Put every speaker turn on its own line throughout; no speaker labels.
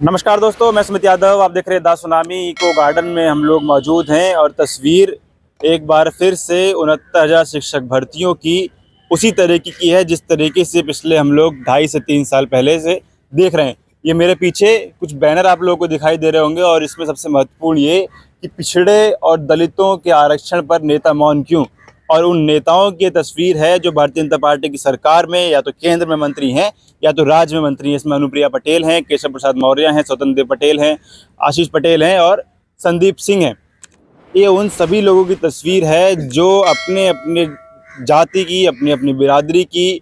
नमस्कार दोस्तों, मैं सुमित यादव। आप देख रहे हैं द सुनामी इको गार्डन में हम लोग मौजूद हैं और तस्वीर एक बार फिर से 69,000 शिक्षक भर्तियों की उसी तरीके की है जिस तरीके से पिछले हम लोग 2.5 से 3 साल पहले से देख रहे हैं। ये मेरे पीछे कुछ बैनर आप लोगों को दिखाई दे रहे होंगे और इसमें सबसे महत्वपूर्ण ये कि पिछड़े और दलितों के आरक्षण पर नेता मौन क्यों, और उन नेताओं की तस्वीर है जो भारतीय जनता पार्टी की सरकार में या तो केंद्र में मंत्री हैं या तो राज्य में मंत्री हैं। इसमें अनुप्रिया पटेल हैं, केशव प्रसाद मौर्य हैं, स्वतंत्र देव पटेल हैं, आशीष पटेल हैं और संदीप सिंह हैं। ये उन सभी लोगों की तस्वीर है जो अपने अपने जाति की, अपनी अपनी बिरादरी की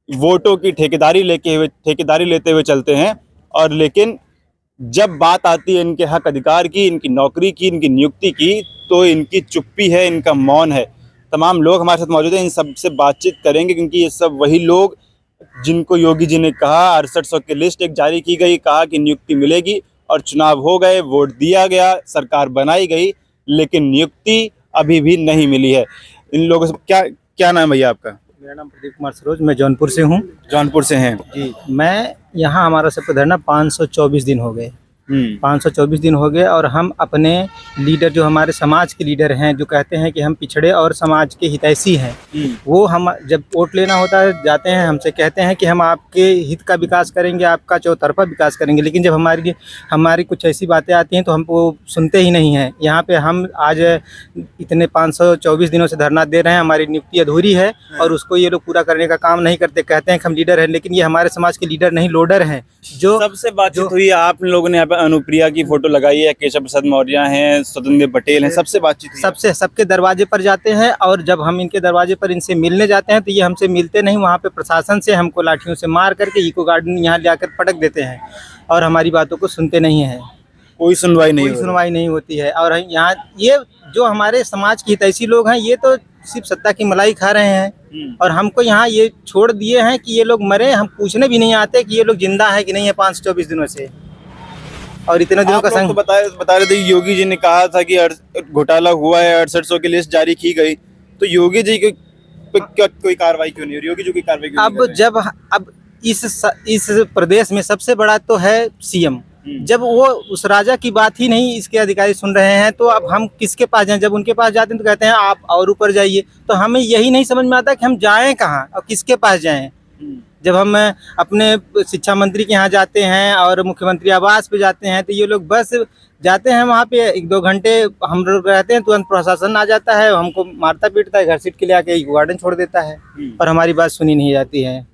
वोटों की ठेकेदारी लेते हुए चलते हैं। और लेकिन जब बात आती है इनके हक अधिकार की, इनकी नौकरी की, इनकी नियुक्ति की, तो इनकी चुप्पी है, इनका मौन है। तमाम लोग हमारे साथ मौजूद हैं, इन सब से बातचीत करेंगे क्योंकि ये सब वही लोग जिनको योगी जी ने कहा 6800 की लिस्ट एक जारी की गई, कहा कि नियुक्ति मिलेगी और चुनाव हो गए, वोट दिया गया, सरकार बनाई गई, लेकिन नियुक्ति अभी भी नहीं मिली है। इन लोगों से क्या नाम है भैया आपका?
मेरा नाम प्रदीप कुमार सरोज, मैं जौनपुर से हूँ।
जौनपुर से हैं
जी, मैं यहाँ हमारा सबका धरना 524 दिन हो गए। 524 दिन हो गए और हम अपने लीडर जो हमारे समाज के लीडर हैं, जो कहते हैं कि हम पिछड़े और समाज के हितैषी हैं, वो हम जब वोट लेना होता है जाते हैं, हमसे कहते हैं कि हम आपके हित का विकास करेंगे, आपका चौतरफा विकास करेंगे। लेकिन जब हमारी कुछ ऐसी बातें आती हैं तो हम वो सुनते ही नहीं हैं। यहाँ पे हम आज इतने 524 दिनों से धरना दे रहे हैं, हमारी नियुक्ति अधूरी है और उसको ये लोग पूरा करने का काम नहीं करते। कहते हैं कि हम लीडर हैं, लेकिन ये हमारे समाज के लीडर नहीं, लोडर हैं। जो
सबसे बातचीत हुई, आप लोगों ने यहाँ पे अनुप्रिया की फोटो लगाई है, केशव प्रसाद मौर्य हैं, स्वतंत्र देव पटेल हैं, सबसे बातचीत हुई?
सबके दरवाजे पर जाते हैं और जब हम इनके दरवाजे पर इनसे मिलने जाते हैं तो ये हमसे मिलते नहीं। वहाँ पे प्रशासन से हमको लाठियों से मार करके इको गार्डन यहाँ लाकर पटक देते हैं और हमारी बातों को सुनते नहीं हैं।
कोई सुनवाई नहीं
होती है। और यहाँ ये जो हमारे समाज के हितैषी लोग हैं, ये तो सिर्फ सत्ता की मलाई खा रहे हैं और हमको यहाँ ये छोड़ दिए हैं कि ये लोग मरे। हम पूछने भी नहीं आते कि ये लोग जिंदा है कि नहीं है 524 दिनों से। और इतने दिनों का
तो बता रहे थे योगी जी ने कहा था कि घोटाला हुआ है, 6800 की लिस्ट जारी की गई, तो योगी जी की कोई कार्रवाई क्यों नहीं हो रही? योगी जी की कार्रवाई क्यों नहीं कर रहे?
अब इस प्रदेश में सबसे बड़ा तो है सीएम। जब वो उस राजा की बात ही नहीं इसके अधिकारी सुन रहे हैं तो अब हम किसके पास जाएं? जब उनके पास जाते हैं तो कहते हैं आप और ऊपर जाइए। तो हमें यही नहीं समझ में आता कि हम जाएं कहाँ और किसके पास जाएं। जब हम अपने शिक्षा मंत्री के यहाँ जाते हैं और मुख्यमंत्री आवास पे जाते हैं तो ये लोग बस जाते हैं, वहाँ पे 1-2 घंटे हम लोग रहते हैं, तुरंत प्रशासन आ जाता है, हमको मारता पीटता है, घर सीट के ले आके इको गार्डन छोड़ देता है और हमारी बात सुनी नहीं जाती है।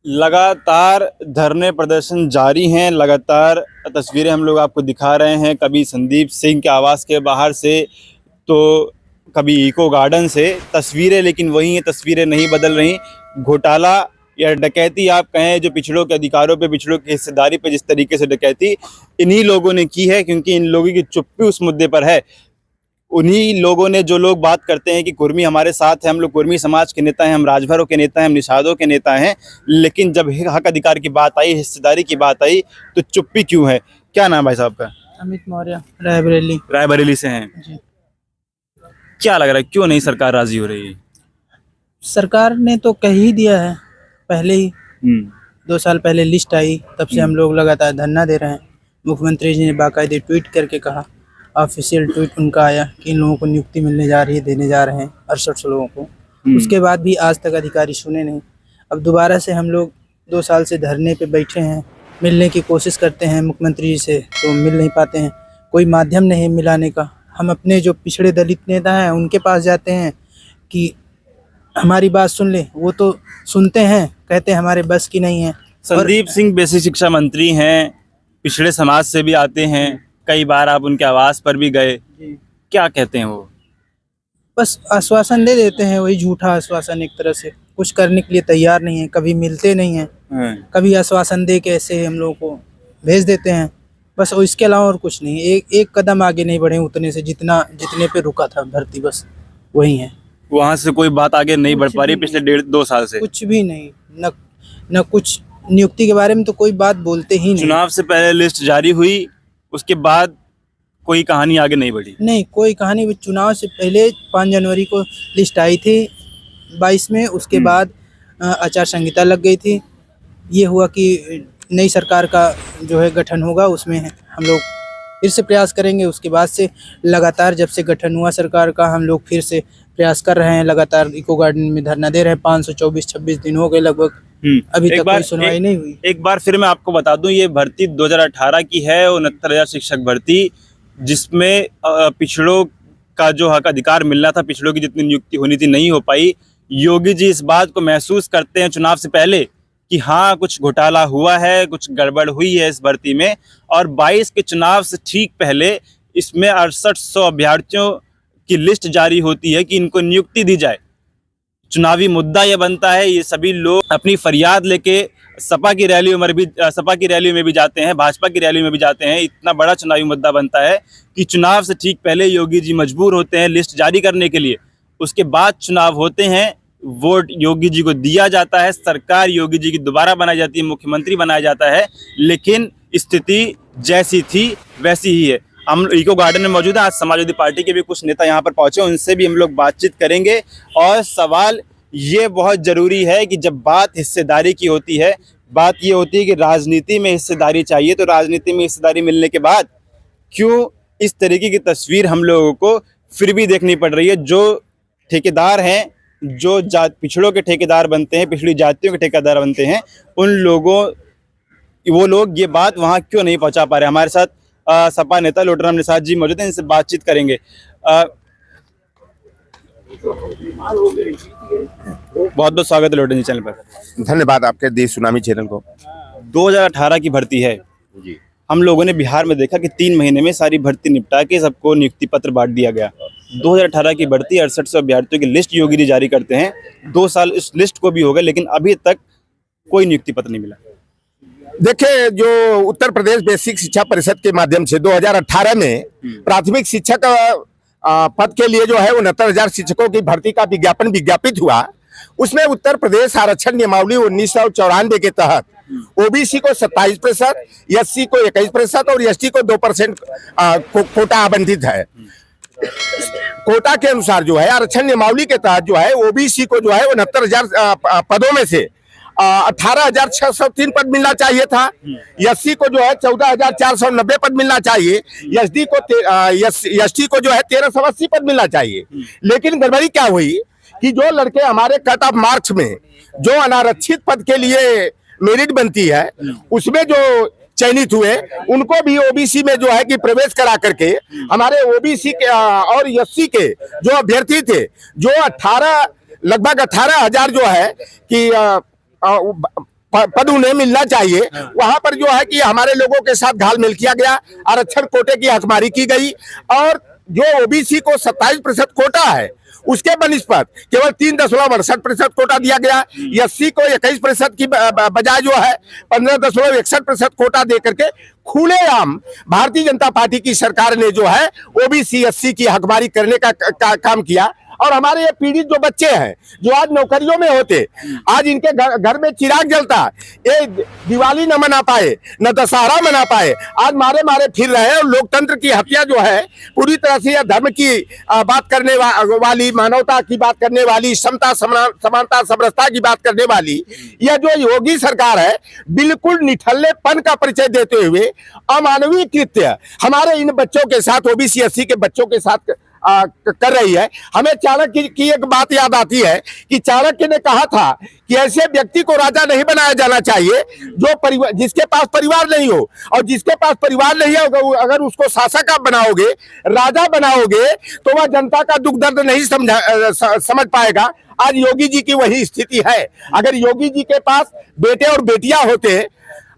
लगातार धरने प्रदर्शन जारी हैं, लगातार तस्वीरें हम लोग आपको दिखा रहे हैं, कभी संदीप सिंह के आवास के बाहर से तो कभी इको गार्डन से तस्वीरें, लेकिन वही हैं, तस्वीरें नहीं बदल रही। घोटाला या डकैती आप कहें, जो पिछड़ों के अधिकारों पे, पिछड़ों की हिस्सेदारी पे जिस तरीके से डकैती इन्हीं लोगों ने की है, क्योंकि इन लोगों की चुप्पी उस मुद्दे पर है। उन्हीं लोगों ने, जो लोग बात करते हैं कि कुर्मी हमारे साथ है, हम लोग कुर्मी समाज के नेता हैं, हम राजभरों के नेता हैं, हम निषादों के नेता हैं, लेकिन जब हक अधिकार की बात आई, हिस्सेदारी की बात आई, तो चुप्पी क्यों है? क्या नाम भाई साहब का?
अमित मौर्य, रायबरेली
से हैं जी। क्या लग रहा है, क्यों नहीं सरकार राजी हो रही है?
सरकार ने तो कह ही दिया है पहले ही। 2 साल पहले लिस्ट आई, तब से हम लोग लगातार धरना दे रहे हैं। मुख्यमंत्री जी ने बाकायदे ट्वीट करके कहा, ऑफिशियल ट्वीट उनका आया कि इन लोगों को नियुक्ति मिलने जा रही है, देने जा रहे हैं 68 लोगों को। उसके बाद भी आज तक अधिकारी सुने नहीं। अब दोबारा से हम लोग 2 साल से धरने पे बैठे हैं, मिलने की कोशिश करते हैं मुख्यमंत्री जी से तो मिल नहीं पाते हैं, कोई माध्यम नहीं मिलाने का। हम अपने जो पिछड़े दलित नेता हैं उनके पास जाते हैं कि हमारी बात सुन ले, वो तो सुनते हैं, कहते हैं हमारे बस की नहीं है।
संदीप सिंह बेसिक शिक्षा मंत्री हैं, पिछड़े समाज से भी आते हैं, कई बार आप उनके आवास पर भी गए, क्या कहते हैं वो?
बस आश्वासन दे देते हैं, वही झूठा आश्वासन, एक तरह से कुछ करने के लिए तैयार नहीं है, कभी मिलते नहीं हैं, कभी आश्वासन दे के ऐसे हम लोगों को भेज देते हैं, बस। और इसके अलावा और कुछ नहीं। एक कदम आगे नहीं बढ़े उतने से जितने पे रुका था भर्ती, बस वही है।
वहाँ से कोई बात आगे नहीं बढ़ पा रही पिछले 1.5-2 साल से?
कुछ भी नहीं, न कुछ नियुक्ति के बारे में तो कोई बात बोलते ही नहीं।
चुनाव से पहले लिस्ट जारी हुई, उसके बाद कोई कहानी आगे नहीं बढ़ी?
नहीं, कोई कहानी। चुनाव से पहले 5 जनवरी को लिस्ट आई थी 22 में, उसके बाद आचार संहिता लग गई थी। ये हुआ कि नई सरकार का जो है गठन होगा उसमें हम लोग फिर से प्रयास करेंगे। उसके बाद से लगातार जब से गठन हुआ सरकार का हम लोग फिर से प्रयास कर रहे हैं, लगातार इको गार्डन में धरना दे रहे हैं। 524-26 दिन हो गए लगभग, अभी तक कोई सुनवाई नहीं हुई।
एक बार फिर मैं आपको बता दूं, ये भर्ती 2018 की है, 69,000 शिक्षक भर्ती, जिसमें पिछड़ों का जो हक अधिकार मिलना था, पिछड़ों की जितनी नियुक्ति होनी थी नहीं हो पाई। योगी जी इस बात को महसूस करते हैं चुनाव से पहले कि हाँ कुछ घोटाला हुआ है, कुछ गड़बड़ हुई है इस भर्ती में, और 22 के चुनाव से ठीक पहले इसमें 6800 अभ्यर्थियों की लिस्ट जारी होती है कि इनको नियुक्ति दी जाए। चुनावी मुद्दा ये बनता है, ये सभी लोग अपनी फरियाद लेके सपा की रैलियों में भी जाते हैं, भाजपा की रैलियों में भी जाते हैं। इतना बड़ा चुनावी मुद्दा बनता है कि चुनाव से ठीक पहले योगी जी मजबूर होते हैं लिस्ट जारी करने के लिए। उसके बाद चुनाव होते हैं, वोट योगी जी को दिया जाता है, सरकार योगी जी की दोबारा बनाई जाती है, मुख्यमंत्री बनाया जाता है, लेकिन स्थिति जैसी थी वैसी ही है। हम इको गार्डन में मौजूद हैं, आज समाजवादी पार्टी के भी कुछ नेता यहाँ पर पहुंचे, उनसे भी हम लोग बातचीत करेंगे। और सवाल ये बहुत ज़रूरी है कि जब बात हिस्सेदारी की होती है, बात ये होती है कि राजनीति में हिस्सेदारी चाहिए, तो राजनीति में हिस्सेदारी मिलने के बाद क्यों इस तरीके की तस्वीर हम लोगों को फिर भी देखनी पड़ रही है। जो ठेकेदार हैं, जो पिछड़ों के ठेकेदार बनते हैं, पिछड़ी जातियों के ठेकेदार बनते हैं, वो लोग ये बात वहाँ क्यों नहीं पहुँचा पा रहे। हमारे साथ सपा नेता लोटराम निषाद जी मौजूद हैं, इनसे बातचीत करेंगे। बहुत बहुत स्वागत है लोटन जी चैनल पर।
धन्यवाद आपके देश सुनामी चैनल को।
2018 की भर्ती है
जी।
हम लोगों ने बिहार में देखा कि 3 महीने में सारी भर्ती निपटा के सबको नियुक्ति पत्र बांट दिया गया। 2018 की भर्ती 6800 अभ्यर्थियों की लिस्ट योगी जी जारी करते हैं। 2 साल इस लिस्ट को भी हो गए, लेकिन अभी तक कोई नियुक्ति पत्र नहीं मिला।
देखिए, जो उत्तर प्रदेश बेसिक शिक्षा परिषद के माध्यम से 2018 में प्राथमिक शिक्षक पद के लिए जो है 69,000 शिक्षकों की भर्ती का विज्ञापन विज्ञापित हुआ, उसमें उत्तर प्रदेश आरक्षण नियमावली 1994 के तहत ओबीसी को 27%, एससी को 21% और एसटी को 2% कोटा आवंटित है। कोटा के अनुसार जो है आरक्षण नियमावली के तहत जो है ओबीसी को जो है 69,000 पदों में से 18,603 पद मिलना चाहिए था। एससी को जो है 14,490 पद मिलना चाहिए। एसटी को जो है 1,380 पद मिलना चाहिए। लेकिन गड़बड़ी क्या हुई कि जो लड़के हमारे कट ऑफ मार्क्स में जो अनारक्षित पद के लिए मेरिट बनती है, उसमें जो चयनित हुए उनको भी ओबीसी में जो है कि प्रवेश करा करके हमारे ओबीसी के और एससी के जो अभ्यर्थी थे, जो लगभग 18,000 जो है कि पद उन्हें मिलना चाहिए, वहां पर जो है कि हमारे लोगों के साथ घालमेल किया गया, आरक्षण कोटे की हकमारी की गई और जो ओबीसी को 27% कोटा है उसके बनिस्पत केवल 3.68% कोटा दिया गया। एससी को 21% की बजाय जो है 15.61% कोटा दे करके खुलेआम भारतीय जनता पार्टी की सरकार ने जो है ओबीसी एससी की हकमारी करने का काम किया। और हमारे ये पीड़ित जो बच्चे हैं जो आज नौकरियों में होते, आज इनके घर में चिराग जलता, ये दिवाली न मना पाए, न दशहरा मना पाए, आज मारे फिर रहे। और लोकतंत्र की हत्या जो है पूरी तरह से धर्म की बात करने वाली, मानवता की बात करने वाली, समता समानता समरसता की बात करने वाली यह जो योगी सरकार है, बिल्कुल निठल्लेपन का परिचय देते हुए अमानवीय कृत्य हमारे इन बच्चों के साथ, ओबीसी एससी के बच्चों के साथ कर रही है। हमें चाणक्य की एक बात याद आती है कि चाणक्य ने कहा था कि ऐसे व्यक्ति को राजा नहीं बनाया जाना चाहिए जो जिसके पास परिवार नहीं हो, और जिसके पास परिवार नहीं है अगर उसको शासक आप बनाओगे, राजा बनाओगे, तो वह जनता का दुख दर्द नहीं समझ पाएगा। आज योगी जी की वही स्थिति है। अगर योगी जी के पास बेटे और बेटियां होते,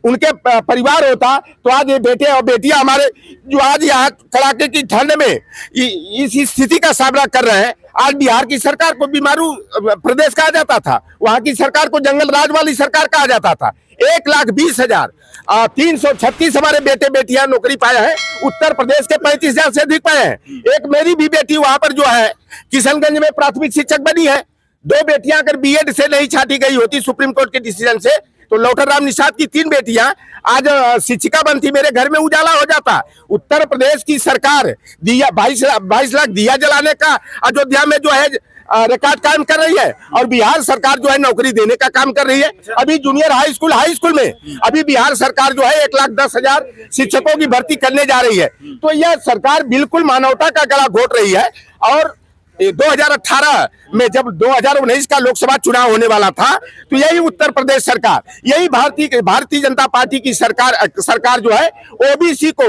उनके परिवार होता, तो आज ये बेटे और बेटियां हमारे जो आज यहाँ कड़ाके की ठंड में इस स्थिति का सामना कर रहे हैं। आज बिहार की सरकार को बीमारू प्रदेश कहा जाता था, वहां की सरकार को जंगल राज वाली सरकार कहा जाता था। 1,20,336 हमारे बेटे बेटियां नौकरी पाए हैं। उत्तर प्रदेश के 35,000 से अधिक पाए हैं। एक मेरी भी बेटी वहां पर जो है किशनगंज में प्राथमिक शिक्षक बनी है। 2 बेटियां अगर बीएड से नहीं छाटी गई होती सुप्रीम कोर्ट के डिसीजन से, तो लोटराम निषाद की 3 बेटियां आज शिक्षिका बनती, मेरे घर में उजाला हो जाता। उत्तर प्रदेश की सरकार 22 लाख दिया जलाने का अयोध्या में जो है रिकॉर्ड कायम कर रही है और बिहार सरकार जो है नौकरी देने का काम कर रही है। अभी जूनियर हाई स्कूल में अभी बिहार सरकार जो है 1,10,000 शिक्षकों की भर्ती करने जा रही है। तो यह सरकार बिल्कुल मानवता का गला घोट रही है। और 2018 में जब 2019 का लोकसभा चुनाव होने वाला था तो यही उत्तर प्रदेश सरकार, यही भारतीय जनता पार्टी की सरकार जो है ओबीसी को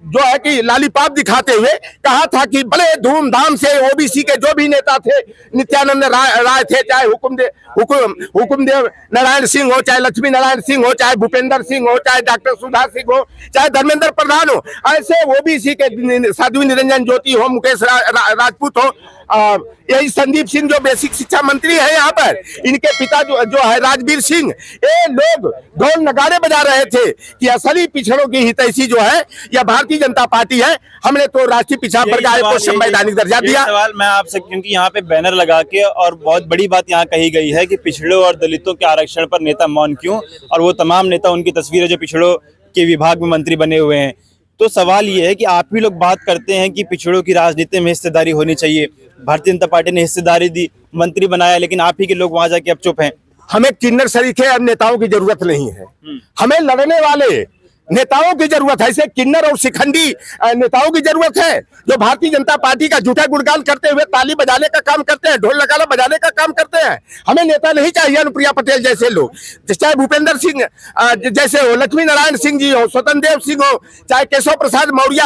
जो है कि लॉलीपॉप दिखाते हुए कहा था कि बड़े धूमधाम से ओबीसी के जो भी नेता थे, नित्यानंद राय थे, चाहे हुकुमदेव नारायण सिंह हो, चाहे लक्ष्मी नारायण सिंह हो, चाहे भूपेंद्र सिंह हो, चाहे डॉक्टर सुधा सिंह हो, चाहे धर्मेंद्र प्रधान हो, ऐसे ओबीसी के साध्वी निरंजन ज्योति हो, मुकेश राजपूत हो, यही संदीप सिंह जो बेसिक शिक्षा मंत्री है यहाँ पर, इनके पिता जो है राजवीर सिंह, ये लोग ढोल नगाड़े बजा रहे थे कि असली पिछड़ों की हितैषी जो है यह भारतीय जनता पार्टी है। हमने तो राष्ट्रीय पिछड़ा वर्ग आयोग को संवैधानिक दर्जा दिया।
सवाल मैं आपसे, क्योंकि यहाँ पे बैनर लगा के और बहुत बड़ी बात यहाँ कही गई है कि पिछड़ों और दलितों के आरक्षण पर नेता मौन क्यों, और वो तमाम नेता उनकी तस्वीरें जो पिछड़ों के विभाग में मंत्री बने हुए हैं। तो सवाल ये है कि आप ही लोग बात करते हैं कि पिछड़ों की राजनीति में हिस्सेदारी होनी चाहिए, भारतीय जनता पार्टी ने हिस्सेदारी दी, मंत्री बनाया, लेकिन आप ही के लोग वहां जाके अब चुप हैं।
हमें किन्नर सरीखे नेताओं की जरूरत नहीं है, हमें लड़ने वाले नेताओं की जरूरत है। ऐसे किन्नर और शिखंडी नेताओं की जरूरत है जो भारतीय जनता पार्टी का झूठा गुणगान करते हुए ताली बजाने का काम करते हैं, ढोल नगाड़ा बजाने का काम करते हैं। हमें नेता नहीं चाहिए अनुप्रिया पटेल जैसे लोग, चाहे भूपेंद्र सिंह जैसे हो, लक्ष्मी नारायण सिंह जी हो, स्वतंत्र देव सिंह हो, चाहे केशव प्रसाद मौर्य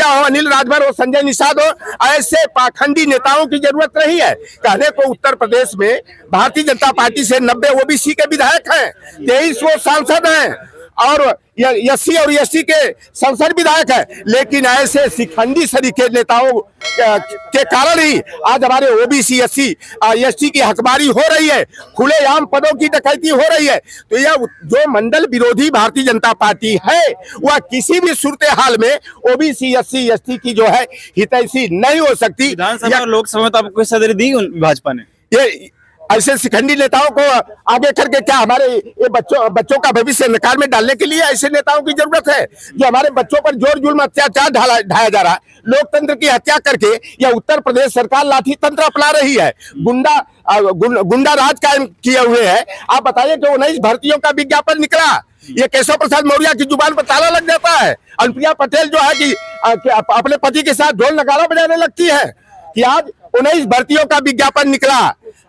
हो, अनिल राजभर हो, संजय निषाद हो, ऐसे पाखंडी नेताओं की जरूरत नहीं है। कहने को उत्तर प्रदेश में भारतीय जनता पार्टी से 90 ओबीसी के विधायक हैं, 23 वो सांसद हैं और एससी और एसटी के संसद विधायक है, लेकिन ऐसे शिखंडी सरीखे नेताओं के कारण ही आज हमारे ओबीसी एससी एसटी की हकबारी हो रही है, खुलेआम पदों की डकैती हो रही है। तो यह जो मंडल विरोधी भारतीय जनता पार्टी है वह किसी भी सूरत हाल में ओबीसी एससी एसटी की जो है हितैषी नहीं हो सकती।
विधानसभा और लोकसभा में तो आपको सदर दी भाजपा ने।
ये ऐसे शिखंडी नेताओं को आगे करके क्या हमारे ये बच्चों का भविष्य अंधकार में डालने के लिए ऐसे नेताओं की जरूरत है जो हमारे बच्चों पर जोर जुल्म अत्याचार ढाया जा रहा है, लोकतंत्र की हत्या करके यह उत्तर प्रदेश सरकार लाठी तंत्र अपना रही है, गुंडा राज कायम किए हुए है। आप बताइए कि 19 भर्तियों का विज्ञापन निकला, ये केशव प्रसाद मौर्य की जुबान पर ताला लग जाता है। अनुप्रिया पटेल जो है कि अपने पति के साथ ढोल नगाड़ा बजाने लगती है कि आज 19 भर्तियों का विज्ञापन निकला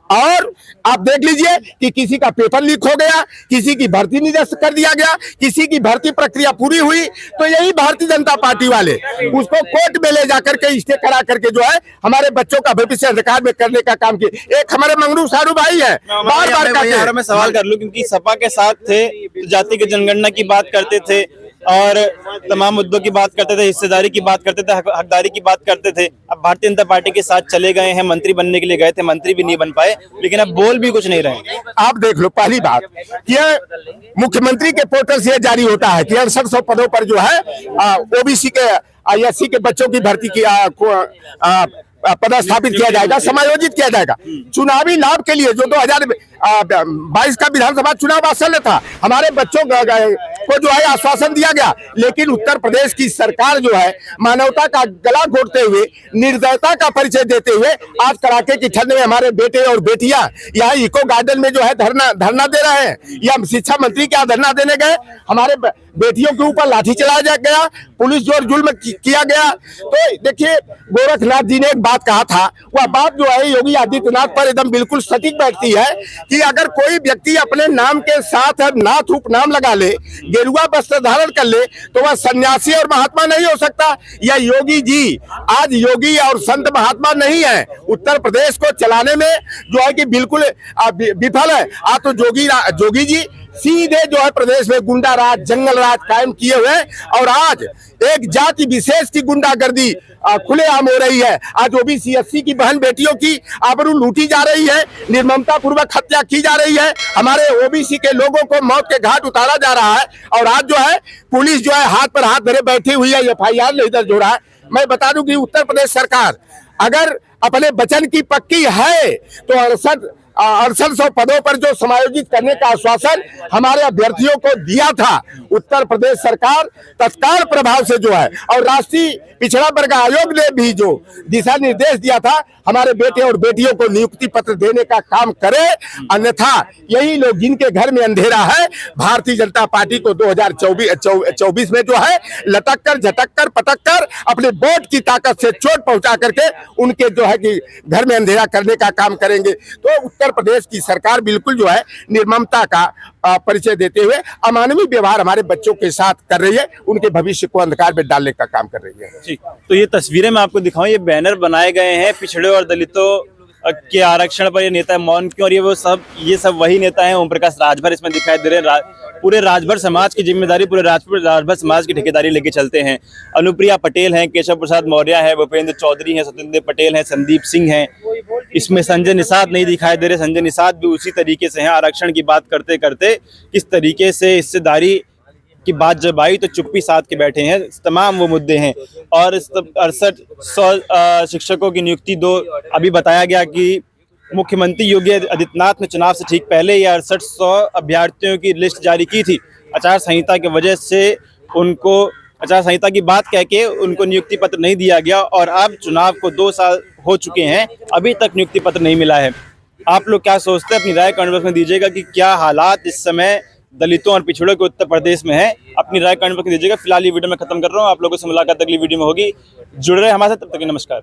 और आप देख लीजिए कि किसी का पेपर लीक हो गया, किसी की भर्ती निरस्त कर दिया गया, किसी की भर्ती प्रक्रिया पूरी हुई तो यही भारतीय जनता पार्टी वाले उसको कोर्ट में ले जाकर के स्टे करा करके जो है हमारे बच्चों का भविष्य अंधकार में करने का काम किया। एक हमारे मंगरू सारू भाई है, बार
मैं सवाल कर लूं, क्योंकि सपा के साथ थे, जाति की जनगणना की बात करते थे और तमाम मुद्दों की बात करते थे, हिस्सेदारी की बात करते थे, हकदारी की बात करते थे। अब भारतीय जनता पार्टी के साथ चले गए हैं, मंत्री बनने के लिए गए थे, मंत्री भी नहीं बन पाए, लेकिन अब बोल भी कुछ नहीं रहे।
आप देख लो, पहली बात यह मुख्यमंत्री के पोर्टल से जारी होता है कि 6800 पदों पर जो है ओबीसी के एससी के बच्चों की भर्ती की पदस्थापित किया जाएगा, समायोजित किया जाएगा। चुनावी लाभ के लिए जो 2022 का विधानसभा चुनाव आसन था, हमारे बच्चों को जो है आश्वासन दिया गया, लेकिन उत्तर प्रदेश की सरकार जो है मानवता का गला घोटते हुए, निर्दयता का परिचय देते हुए आज कड़ाके की ठंड में हमारे बेटे और बेटियां यहाँ इको गार्डन में जो है धरना दे रहे हैं। या शिक्षा मंत्री क्या धरना देने गए, हमारे बेटियों के ऊपर लाठी चलाया गया, पुलिस जोर जुल्म किया गया। तो देखिए, गोरखनाथ जी ने एक बात कहा था, वह बात जो है योगी आदित्यनाथ पर एकदम बिल्कुल सटीक बैठती है कि अगर कोई व्यक्ति अपने नाम के साथ नाथ उपनाम लगा ले, गेरुआ वस्त्र धारण कर ले, तो वह सन्यासी और महात्मा नहीं हो सकता। यह योगी जी आज योगी और संत महात्मा नहीं है, उत्तर प्रदेश को चलाने में जो है कि बिल्कुल विफल है। आज तो जोगी जी सीधे जो है प्रदेश में गुंडा राज, जंगल राज कायम किए हुए और आज एक जाति विशेष की गुंडागर्दी खुलेआम हो रही है। आज ओबीसी एससी की बहन बेटियों की आबरू लूटी जा रही है, निर्ममता पूर्वक हत्या की जा रही है, हमारे ओबीसी के लोगों को मौत के घाट उतारा जा रहा है और आज जो है पुलिस जो है हाथ पर हाथ धरे बैठी हुई है, FIR नहीं दर्ज हो रहा है। मैं बता दूं कि उत्तर प्रदेश सरकार अगर अपने वचन की पक्की है तो 6800 पदों पर जो समायोजित करने का आश्वासन हमारे अभ्यर्थियों को दिया था, उत्तर प्रदेश सरकार तत्काल प्रभाव से जो है, और राष्ट्रीय पिछड़ा वर्ग आयोग ने भी जो दिशा निर्देश दिया था, हमारे बेटे और बेटियों को नियुक्ति पत्र देने का काम करे। अन्यथा यही लोग जिनके घर में अंधेरा है, भारतीय जनता पार्टी को 2024 में जो है लटक कर, झटक कर, पटक कर, अपने वोट की ताकत से चोट पहुंचा करके उनके जो है कि घर में अंधेरा करने का काम करेंगे। तो उत्तर प्रदेश की सरकार बिल्कुल जो है निर्ममता का परिचय देते हुए अमानवीय व्यवहार हमारे बच्चों के साथ कर रही है, उनके भविष्य को अंधकार में डालने का काम कर रही है।
ठीक, तो ये तस्वीरें मैं आपको दिखाऊं, ये बैनर बनाए गए हैं पिछड़े और दलितों के आरक्षण पर। ये नेता मौन क्यों, और ये सब वही नेता हैं। ओम प्रकाश राजभर इसमें दिखाई दे रहे हैं। पूरे राजभर समाज की जिम्मेदारी, पूरे राजभर समाज की ठेकेदारी लेके चलते हैं। अनुप्रिया पटेल हैं, केशव प्रसाद मौर्य है, भूपेंद्र चौधरी हैं, सत्येंद्र पटेल हैं, संदीप सिंह हैं। इसमें संजय निषाद नहीं दिखाई दे रहे। संजय निषाद भी उसी तरीके से हैं। आरक्षण की बात करते करते किस तरीके से हिस्सेदारी की बात जब आई तो चुप्पी साध के बैठे हैं। तमाम वो मुद्दे हैं। और 6800 शिक्षकों की नियुक्ति अभी बताया गया कि मुख्यमंत्री योगी आदित्यनाथ ने चुनाव से ठीक पहले ये 6800 अभ्यर्थियों की लिस्ट जारी की थी। आचार संहिता की वजह से उनको, आचार संहिता की बात कह के उनको नियुक्ति पत्र नहीं दिया गया, और अब चुनाव को 2 साल हो चुके हैं, अभी तक नियुक्ति पत्र नहीं मिला है। आप लोग क्या सोचते हैं? अपनी राय कमेंट बॉक्स में दीजिएगा कि क्या हालात इस समय दलितों और पिछड़ों के उत्तर प्रदेश में है। अपनी राय कमेंट बॉक्स में दीजिएगा। फिलहाल ये वीडियो मैं खत्म कर रहा हूँ। आप लोगों से मुलाकात अगली वीडियो में होगी। जुड़ रहे हमारे साथ, तब तक नमस्कार।